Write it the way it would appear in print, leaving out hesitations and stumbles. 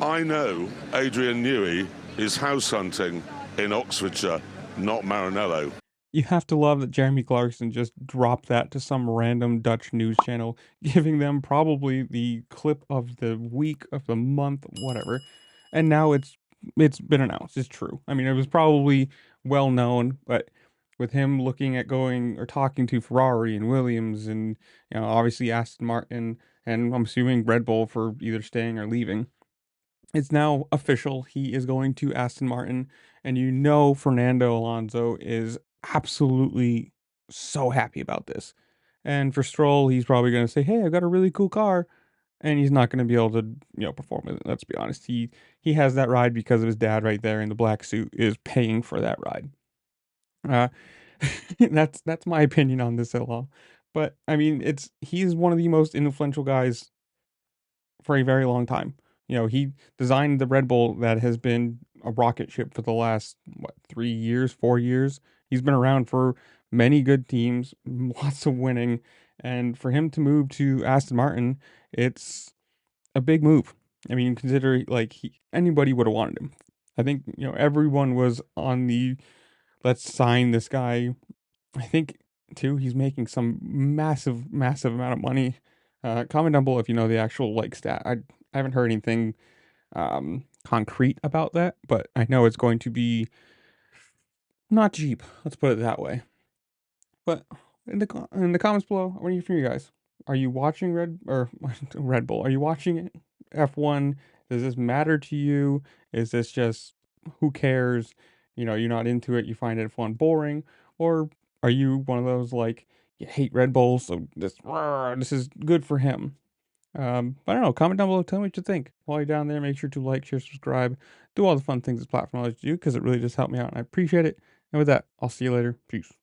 I know Adrian Newey is house hunting in Oxfordshire, not Maranello. You have to love that Jeremy Clarkson just dropped that to some random Dutch news channel, giving them probably the clip of the week, of the month, whatever. And now it's been announced. It's true. I mean, it was probably well known, but with him looking at going or talking to Ferrari and Williams and obviously Aston Martin and I'm assuming Red Bull for either staying or leaving, it's now official. He is going to Aston Martin, and Fernando Alonso is absolutely so happy about this. And for Stroll, he's probably going to say, "Hey, I got a really cool car," and he's not going to be able to, perform with it. Let's be honest. He has that ride because of his dad right there in the black suit is paying for that ride. Uh, that's my opinion on this at all. But I mean, he's one of the most influential guys for a very long time. He designed the Red Bull that has been a rocket ship for the last, what, 3 years, 4 years? He's been around for many good teams, lots of winning, and for him to move to Aston Martin, it's a big move. I mean, consider, like, anybody would have wanted him. I think, everyone was on the, "Let's sign this guy." I think too, he's making some massive, massive amount of money. Comment down below if you know the actual like stat. I haven't heard anything concrete about that, but I know it's going to be not cheap. Let's put it that way. But in the comments below, I want to hear from you guys. Are you watching Red Bull? Are you watching F1? Does this matter to you? Is this just who cares? You're not into it. You find F1 boring, or are you one of those like you hate Red Bull, so this is good for him? But I don't know. Comment down below. Tell me what you think. While you're down there, make sure to like, share, subscribe, do all the fun things this platform allows you to do because it really just helped me out, and I appreciate it. And with that, I'll see you later. Peace.